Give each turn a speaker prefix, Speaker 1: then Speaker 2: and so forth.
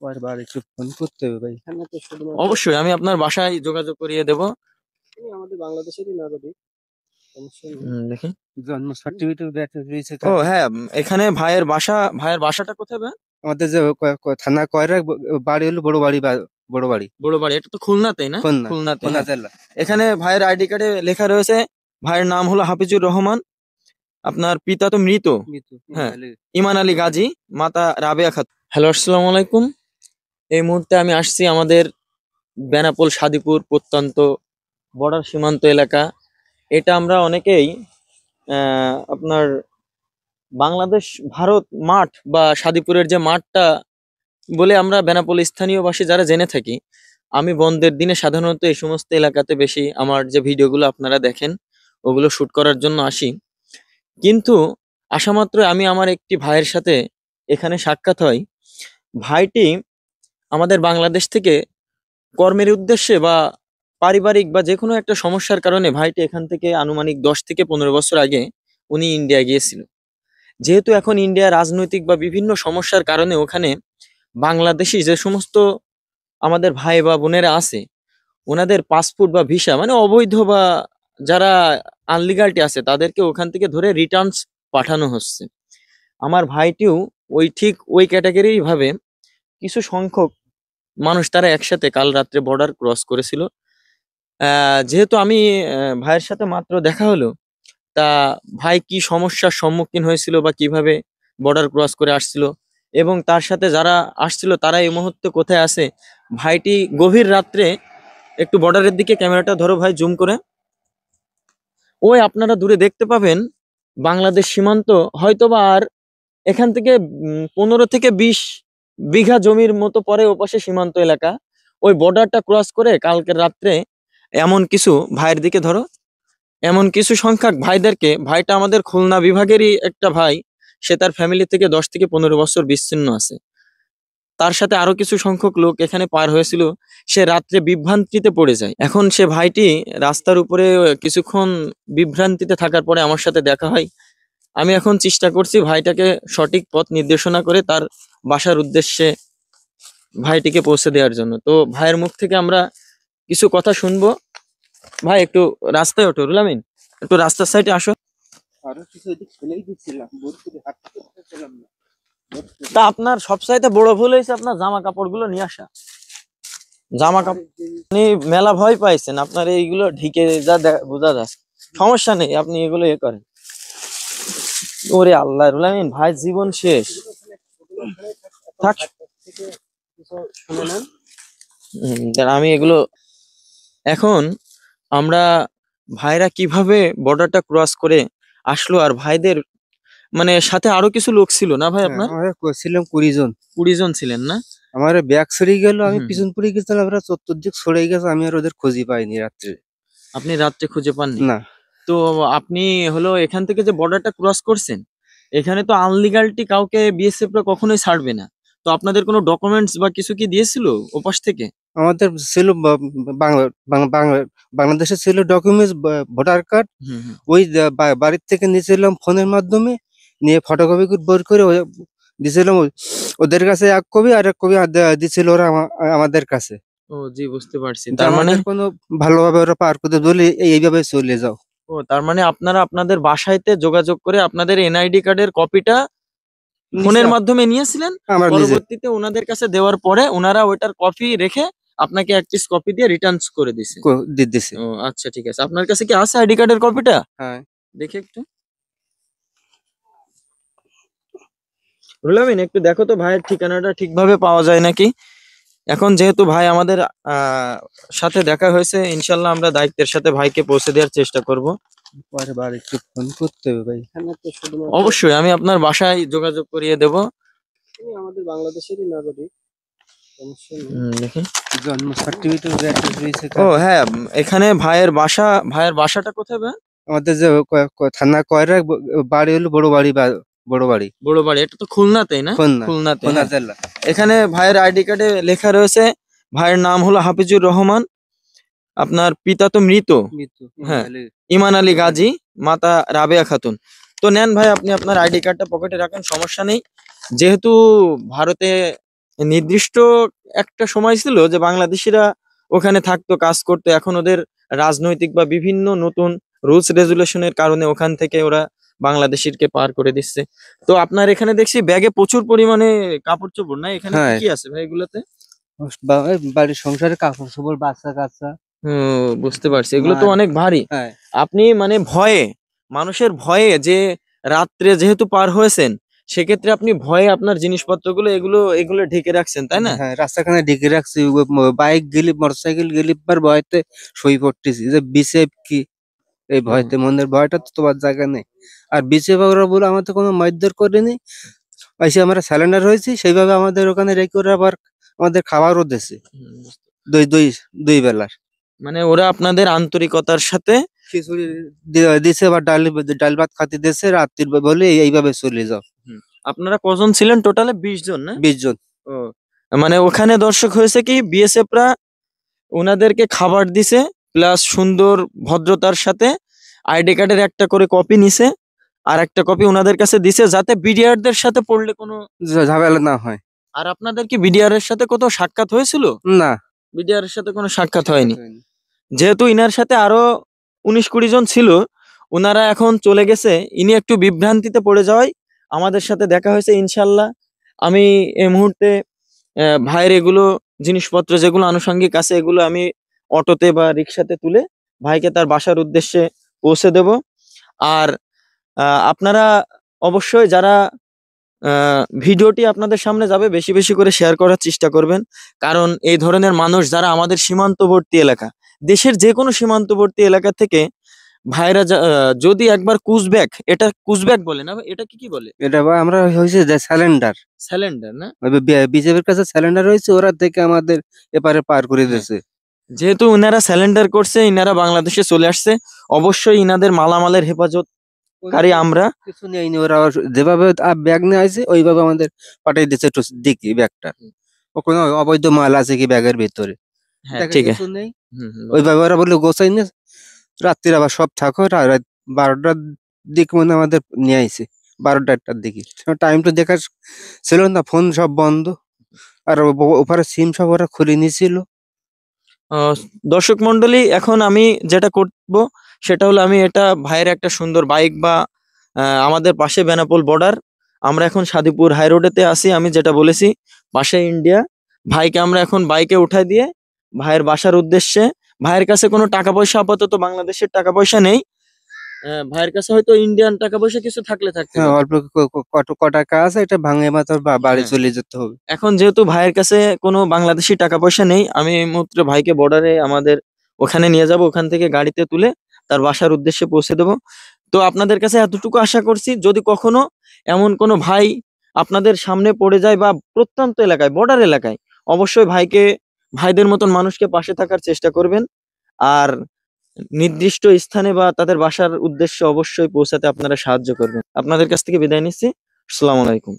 Speaker 1: বারবার একটু ফোন করতে হবে ভাই। এখানে তো শুধুমাত্র
Speaker 2: অবশ্যই আমি আপনার বাসায় যোগাযোগ করিয়ে দেব।
Speaker 1: তিনি আমাদের বাংলাদেশেরই নাগরিক, সমস্যা নেই।
Speaker 2: দেখি।
Speaker 1: জন্ম সার্টিফিকেট রয়েছে
Speaker 2: ও
Speaker 1: তার।
Speaker 2: হ্যাঁ, এখানে ভাইয়ের বাসাটা কোথায় ভাই?
Speaker 1: আমাদের যে থানা কয়রা বাড়ি হলো বড় বাড়ি, বড় বাড়ি
Speaker 2: বড় বাড়ি, এটা তো খুলনাতেই না?
Speaker 1: খুলনা,
Speaker 2: খুলনাতে,
Speaker 1: খুলনা
Speaker 2: হ্যাঁ।
Speaker 1: জেলা।
Speaker 2: এখানে ভাইয়ের আইডি কার্ডে লেখা রয়েছে ভাইয়ের নাম হলো হাফিজুর রহমান, আপনার পিতা তো মৃত।
Speaker 1: মৃত্যু
Speaker 2: হ্যাঁ, ইমান আলী গাজী, মাতা রাবেয়া খাতুন। হ্যালো, আসসালামু আলাইকুম। এই মুহূর্তে আমি আসছি আমাদের বেনাপোল সাদিপুর প্রত্যন্ত বর্ডার সীমান্ত এলাকা। এটা আমরা অনেকেই আপনার বাংলাদেশ ভারত মাঠ বা সাদিপুরের যে মাঠটা বলে আমরা বেনাপোল স্থানীয়বাসী যারা জেনে থাকি। আমি বন্ধের দিনে সাধারণত এই সমস্ত এলাকাতে বেশি আমার যে ভিডিওগুলো আপনারা দেখেন ওগুলো শুট করার জন্য আসি। কিন্তু আসা মাত্র আমি আমার একটি ভাইয়ের সাথে এখানে সাক্ষাৎ হয়। ভাইটি আমাদের বাংলাদেশ থেকে কর্মের উদ্দেশ্যে বা পারিবারিক বা যে কোনো একটা সমস্যার কারণে ভাইটি এখান থেকে আনুমানিক 10 থেকে 15 বছর আগে উনি ইন্ডিয়া গিয়েছিল। যেহেতু এখন ইন্ডিয়া রাজনৈতিক বা বিভিন্ন সমস্যার কারণে ওখানে বাংলাদেশি যে সমস্ত আমাদের ভাই বা বোনেরা আছে ওনাদের পাসপোর্ট বা ভিসা মানে অবৈধ বা যারা আনলিগালিটি আছে তাদেরকে ওখান থেকে ধরে রিটার্নস পাঠানো হচ্ছে। আমার ভাইটিও ঠিক ওই ক্যাটাগরি ভাবে কিছু সংখ্যক মানুষ তারা একসাথে কাল রাত্রে বর্ডার ক্রস করেছিল। যেহেতু আমি ভাইয়ের সাথে মাত্র দেখা হলো, তা ভাই কি সমস্যার সম্মুখীন হয়েছিল বা কিভাবে বর্ডার ক্রস করে আসছিল এবং তার সাথে যারা আসছিল তারা এই মুহূর্তে কোথায় আছে, ভাইটি গভীর রাত্রে একটু বর্ডারের দিকে ক্যামেরাটা ধরো ভাই, জুম করে। ওই আপনারা দূরে দেখতে পাবেন বাংলাদেশ সীমান্ত, হয়তোবা আর এখান থেকে 15 থেকে 20 বিঘা জমির মতো পরে ওপাশে সীমান্ত এলাকা। ওই বর্ডারটা ক্রস করে কালকে রাত্রে এমন কিছু ভাইয়ের দিকে ধরো, এমন কিছু সংখ্যক ভাইদেরকে, ভাইটা আমাদের খুলনা বিভাগেরই একটা ভাই, সে তার ফ্যামিলি থেকে 10 থেকে 15 বছর বিচ্ছিন্ন আছে। তার সাথে আরো কিছু সংখ্যক লোক এখানে পার হয়েছিল। সে রাত্রে বিভ্রান্তিতে পড়ে যায়। এখন সে ভাইটি রাস্তার উপরে কিছুক্ষণ বিভ্রান্তিতে থাকার পরে আমার সাথে দেখা হয়। আমি এখন চেষ্টা করছি ভাইটাকে সঠিক পথ নির্দেশনা করে তার বাসার উদ্দেশ্যে ভাইটিকে পৌঁছে দেওয়ার জন্য। তো ভাইয়ের মুখ থেকে আমরা কিছু কথা শুনবো। ভাই একটু রাস্তায় ওঠো, রুলামিন একটু রাস্তার সাইডে আসো।
Speaker 1: আরো কিছু ওইদিক ফেলেই দিচ্ছিলাম, বোধ করে হাঁটতে পারছিলাম না।
Speaker 2: তা আপনার সবচাইতে বড় ভুল হয়েছে আপনার জামা কাপড় গুলো নিয়ে আসা। জামা কাপড় আপনি মেলা ভয় পাইছেন, আপনার এইগুলো ঢিকে যা বোঝা যাচ্ছে। সমস্যা নেই, আপনি এগুলো করেন। ওরে আল্লাহ, রুলামিন ভাই জীবন শেষ। থাক,
Speaker 1: শুনে নেন।
Speaker 2: আমি এগুলো এখন আমরা ভাইরা কিভাবে বর্ডারটা ক্রস করে আসলো, আর ভাইদের মানে সাথে আরো কিছু লোক ছিল না ভাই আপনার?
Speaker 1: আমরা ছিলাম 20 জন।
Speaker 2: 20 জন ছিলেন না?
Speaker 1: আমার ব্যাগ ছড়িয়ে গেল, আমি
Speaker 2: হুম।
Speaker 1: পিছন পড়ে গেছিলাম, ওরা চতুর্দিক ছড়ে গেছে, আমি আর ওদের খোঁজই পাইনি রাত্রে।
Speaker 2: আপনি রাত্রে খুঁজে পাননি?
Speaker 1: না।
Speaker 2: তো আপনি হলো এখান থেকে যে বর্ডারটা ক্রস করছেন, এখানে তো আনলিগালিটি কাউকে বিএসএফ রা কখনোই ছাড়বে না। তো আপনাদের কোনো ডকুমেন্টস বা কিছু কি দিয়েছিল ওপাশ থেকে?
Speaker 1: আমাদের ছিল বাংলা বাং- বাং- বাংলাদেশে ছিল ডকুমেন্টস, ভোটার কার্ড।
Speaker 2: হুম হুম।
Speaker 1: ওই বাড়ির থেকে নিয়েছিলাম ফোনের মাধ্যমে, নিয়ে ফটোকপি বের করে দিয়েছিলাম ওদের কাছে। এক কপি আর এক কপি দিছিল ওরা আমাদের কাছে।
Speaker 2: ও জি, বুঝতে পারছি।
Speaker 1: যে
Speaker 2: তার মানে
Speaker 1: আমাদের কোনো ভালোভাবে ওরা পার করতে বলে এইভাবে চলে যাও।
Speaker 2: তার মানে আপনারা আপনাদের বাসাইতে যোগাযোগ করে আপনাদের এনআইডি কার্ডের কপিটা ফোনের মাধ্যমে নিয়েছিলেন।
Speaker 1: আমরা নিজে
Speaker 2: পরবর্তীতে ওনাদের কাছে দেওয়ার পরে ওনারা ওইটার কপি রেখে আপনাকে এক পিস কপি দিয়ে রিটার্নস করে দিছে।
Speaker 1: দিছি।
Speaker 2: ও আচ্ছা, ঠিক আছে। আপনার কাছে কি আছে আইডি কার্ডের কপিটা?
Speaker 1: হ্যাঁ।
Speaker 2: দেখি একটু। রুলামিন একটু দেখো তো ভাইয়ের ঠিকানাটা ঠিকভাবে পাওয়া যায় নাকি। এখন যেহেতু ভাই আমাদের সাথে দেখা হয়েছে, ইনশাল্লাহ আমরা দায়িত্বের সাথে ভাইকে পৌঁছে দেওয়ার চেষ্টা করব।
Speaker 1: বারবার একটু ফোন করতে হবে ভাই। এখানে তো শুধুমাত্র
Speaker 2: অবশ্যই আমি আপনার বাসায় যোগাযোগ করিয়ে দেব।
Speaker 1: তিনি আমাদের বাংলাদেশেরই নাগরিক, সমস্যা নেই।
Speaker 2: দেখি।
Speaker 1: জন্ম সার্টিফিকেট রয়েছে
Speaker 2: ও
Speaker 1: তার।
Speaker 2: হ্যাঁ, এখানে ভাইয়ের বাসাটা কোথায় ভাই?
Speaker 1: আমাদের যে থানা কয়রা বাড়ি হলো বড় বাড়ি, বড় বাড়ি
Speaker 2: বড় বাড়ি, এটা তো খুলনাতেই না?
Speaker 1: খুলনা,
Speaker 2: খুলনাতে,
Speaker 1: খুলনা
Speaker 2: হ্যাঁ।
Speaker 1: জেলা।
Speaker 2: এখানে ভাইয়ের আইডি কার্ডে লেখা রয়েছে ভাইয়ের নাম হলো হাফিজুর রহমান, আপনার পিতা তো মৃত।
Speaker 1: মৃত্যু
Speaker 2: হ্যাঁ, ইমান আলী গাজী, মাতা রাবেয়া খাতুন। তো নেন ভাই, আপনি আপনার আইডি কার্ডটা পকেটে রাখেন, সমস্যা নেই। যেহেতু ভারতে নির্দিষ্ট একটা সময় ছিল যে বাংলাদেশিরা ওখানে থাকতো, কাজ করতো। এখন ওদের রাজনৈতিক বা বিভিন্ন নতুন রুলস রেজুলেশনের কারণে ওখান থেকে ওরা বাংলাদেশিরকে পার করে দিচ্ছে। তো আপনার এখানে দেখছি ব্যাগে প্রচুর পরিমাণে কাপড় চোপড়, না? এখানে কি
Speaker 1: হ্যাঁ,
Speaker 2: কি আছে ভাই এগুলোতে?
Speaker 1: এই বাড়ির সংসারে কাপড় চোপড়, বাচ্চা কাচ্চা,
Speaker 2: বুঝতে পারছি, এগুলো তো
Speaker 1: মার।
Speaker 2: অনেক ভারী।
Speaker 1: হ্যাঁ,
Speaker 2: আপনি মানে ভয়ে, মানুষের ভয়ে যে রাত্রে যেহেতু পার হয়েছেন, সেক্ষেত্রে আপনি ভয়ে আপনার জিনিসপত্রগুলো এগুলো এগুলো ঢেকে রাখছেন, তাই না?
Speaker 1: হ্যাঁ, রাস্তাখানে ঢেকে রাখছি। বাইক গেলি, মোটরসাইকেল গেলি পর ভয়তে শুই পড়তেছি যে বিসেফ কি, এই
Speaker 2: হুম।
Speaker 1: ভয়তে, মনের ভয়টা তো তোমার জায়গা নেই। আর বিসেফ ওরা বলে আমাদের কোনো মারধর করেনি, এসে আমরা স্যালেন্ডার হয়েছি সেইভাবে আমাদের ওখানে রেখে ওরা আবার আমাদের খাবারও দিছে,
Speaker 2: হুম,
Speaker 1: দুই দুই দুই বেলার
Speaker 2: মানে ওরা আপনাদের আন্তরিকতার সাথে।
Speaker 1: খিচুড়ি দিছে, আবার ডাল ভাত খাতে দিছে রাত্রির বলে এইভাবে চলে যাও।
Speaker 2: হুম, আপনারা কজন ছিলেন টোটালে? 20 জন, না?
Speaker 1: 20 জন।
Speaker 2: ও, মানে ওখানে দর্শক হয়েছে কি, বিএসএফরা ওনাদেরকে খাবার দিছে, প্লাস সুন্দর ভদ্রতার সাথে আইডি কার্ডের একটা করে কপি নিছে, আর একটা কপি ওনাদের কাছে দিছে যাতে বিডিআরদের সাথে পড়লে কোনো।
Speaker 1: ঝামেলা না হয়।
Speaker 2: আর আপনাদের কি বিডিআর এর সাথে কোথাও সাক্ষাৎ হয়েছিল?
Speaker 1: না,
Speaker 2: বিডিআর এর সাথে কোনো সাক্ষাৎ হয়নি।
Speaker 1: হয়নি।
Speaker 2: যেহেতু ইনার সাথে আরো 19-20 জন ছিল, ওনারা এখন চলে গেছে, ইনি একটু বিভ্রান্তিতে পড়ে যাওয়ায় আমাদের সাথে দেখা হয়েছে। ইনশাল্লাহ আমি এই মুহূর্তে ভাইয়ের এগুলো জিনিসপত্র যেগুলো আনুষঙ্গিক আছে এগুলো আমি অটোতে বা রিক্সাতে তুলে ভাইকে তার বাসার উদ্দেশ্যে পৌঁছে দেব। আর আপনারা অবশ্যই যারা ভিডিওটি আপনাদের সামনে যাবে বেশি বেশি করে শেয়ার করার চেষ্টা করবেন, কারণ এই ধরনের মানুষ যারা আমাদের সীমান্তবর্তী এলাকা, দেশের যে কোনো সীমান্তবর্তী এলাকা থেকে ভাইরা যদি একবার কুচব্যাক, এটা কুচব্যাক বলে না, এটা কি কি বলে?
Speaker 1: এটা আমরা হয়েছে যে স্যালেন্ডার,
Speaker 2: স্যালেন্ডার, না?
Speaker 1: বিজেপির কাছে স্যালেন্ডার হয়েছে, ওরা থেকে আমাদের এপারে পার করে
Speaker 2: হ্যাঁ,
Speaker 1: দিয়েছে।
Speaker 2: যেহেতু ইনারা স্যালেন্ডার করছে, ইনারা বাংলাদেশে চলে আসছে, অবশ্যই ইনাদের মালামালের হেফাজতকারী আমরা।
Speaker 1: কিছু নেয়নি, ওরা যেভাবে ব্যাগ নিয়ে আসে ওইভাবে আমাদের পাঠিয়ে দিচ্ছে। একটু দেখি ব্যাগটা, ও কোনো অবৈধ মাল আছে কি ব্যাগের ভিতরে,
Speaker 2: হ্যাঁ,
Speaker 1: দেখা
Speaker 2: ঠিক আছে।
Speaker 1: কিছু নেই।
Speaker 2: বলেন।
Speaker 1: ওইভাবে ওরা বললো গোছাই নে, রাত্রির আবার সব থাকো, রাত 12টার দিক মনে আমাদের নিয়ে আইছে, 12টার দিকে। টাইম তো দেখার ছিল না, ফোন সব বন্ধ, আর ওপারে সিম সব ওরা খুলে নিয়েছিল।
Speaker 2: আহ, দর্শক মন্ডলী, এখন আমি যেটা করব সেটা হলো, আমি এটা ভাইয়ের একটা সুন্দর বাইক বা আমাদের পাশে বেনাপোল বর্ডার, আমরা এখন সাদিপুর হাই রোডেতে আছি, আমি যেটা বলেছি পাশে ইন্ডিয়া। ভাইকে আমরা এখন বাইকে উঠাই দিয়ে ভাইয়ের বাসার উদ্দেশ্যে, ভাইয়ের কাছে কোনো টাকা পয়সা আপাতত বাংলাদেশের টাকা পয়সা নেই, ভাইয়ের কাছে হয়তো ইন্ডিয়ান টাকা পয়সা কিছু থাকলে থাকতে
Speaker 1: হ্যাঁ,
Speaker 2: পারে।
Speaker 1: অল্প কটা আছে, এটা ভাঙে মাত্র বাড়ি
Speaker 2: হ্যাঁ,
Speaker 1: চলে যেতে হবে।
Speaker 2: এখন যেহেতু ভাইয়ের কাছে কোনো বাংলাদেশি টাকা পয়সা নেই, আমি এই মুহূর্তে ভাইকে বর্ডারে আমাদের ওখানে নিয়ে যাব, ওখান থেকে গাড়িতে তুলে তার বাসার উদ্দেশ্যে পৌঁছে দেবো। তো আপনাদের কাছে এতটুকু আশা করছি, যদি কখনো এমন কোনো ভাই আপনাদের সামনে পড়ে যায় বা প্রত্যন্ত এলাকায়, বর্ডার এলাকায়, অবশ্যই ভাইকে, ভাইদের মতন মানুষকে পাশে থাকার চেষ্টা করবেন। আর নির্দিষ্ট স্থানে বা তাদের বাসার উদ্দেশ্যে অবশ্যই পৌঁছাতে আপনারা সাহায্য করবেন। আপনাদের কাছ থেকে বিদায় নিচ্ছি। আসসালামু আলাইকুম।